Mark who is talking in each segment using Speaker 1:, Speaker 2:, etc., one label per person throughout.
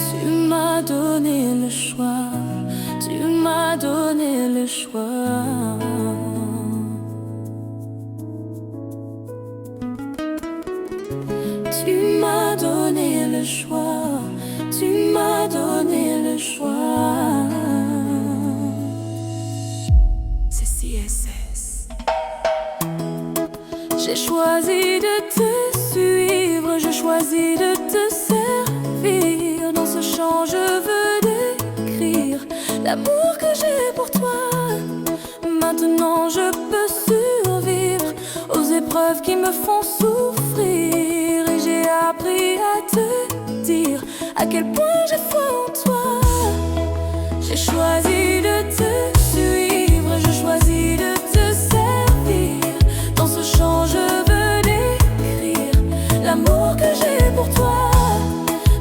Speaker 1: Tu m'as donné le choix, tu m'as donné le choix. Tu m'as donné le choix, tu m'as donné le choix. C'est CSS. J'ai choisi de te suivre, j'ai choisi de te servir. Dans ce chant je veux décrire l'amour que j'ai pour toi. Maintenant je peux survivre aux épreuves qui me font souffrir. Et j'ai appris à te dire à quel point j'ai foi en toi. J'ai choisi de te suivre, je choisis de te servir. Dans ce chant je veux décrire l'amour que j'ai pour toi.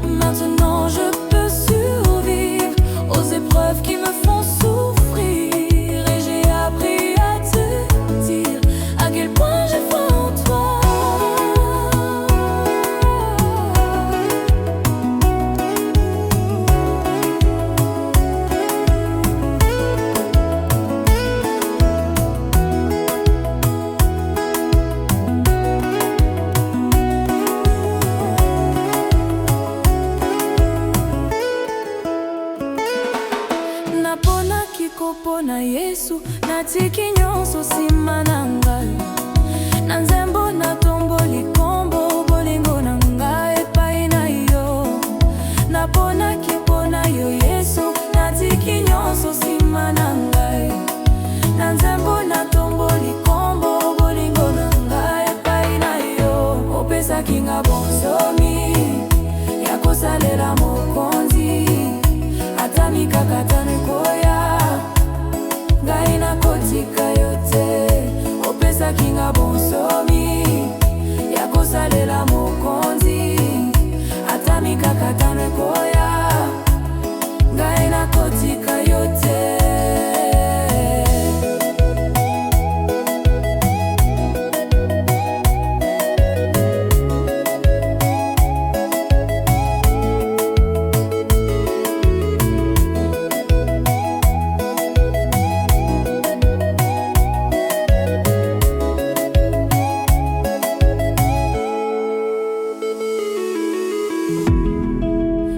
Speaker 1: Maintenant je peux survivre aux épreuves qui me font souffrir. Et j'ai appris à te dire à quel point j'ai foi en toi. Napona kikopo na Yesu, natiki nyonso nsima na ngai. Na nzembo na tombo likombo, bolingo na ngai epai na yo. Napona kipo na yo Yesu, natiki nyonso nsima na ngai. Na nzembo na tombo likombo, bolingo na ngai epai na yo. Opesaki nga bonsomi ya kosalela mokonzi. Ata mikakatano ekoya, ngai nakotika yo te. Opesaki nga bonsomi ya kosalela mokonzi. Ata mikakatano ekoya, ngai nakotika yo te.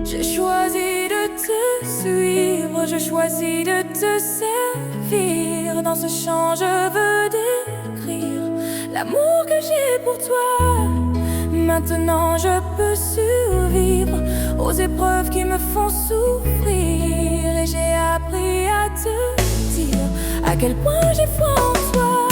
Speaker 1: J'ai choisi de te suivre, je choisis de te servir. Dans ce chant je veux décrire l'amour que j'ai pour toi. Maintenant je peux survivre aux épreuves qui me font souffrir. Et j'ai appris à te dire à quel point j'ai foi en toi.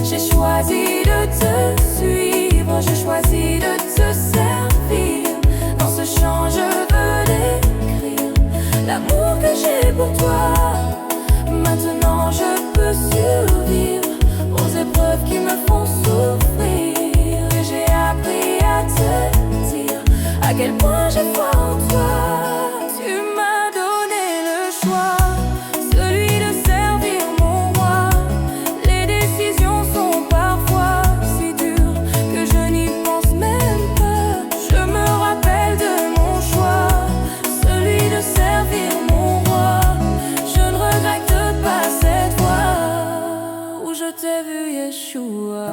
Speaker 1: J'ai choisi de te suivre, je choisis de te servir. Dans ce chant je veux décrire l'amour que j'ai pour toi. Maintenant je peux survivre aux épreuves qui me font souffrir. Et j'ai appris à te dire à quel point j'ai foi en toi. Tu m'as donné le choix, celui de servir mon roi. Les décisions sont parfois si dures que je n'y pense même pas. Je me rappelle de mon choix, celui de servir mon roi. Je ne regrette pas cette fois où je t'ai vu Yeshua.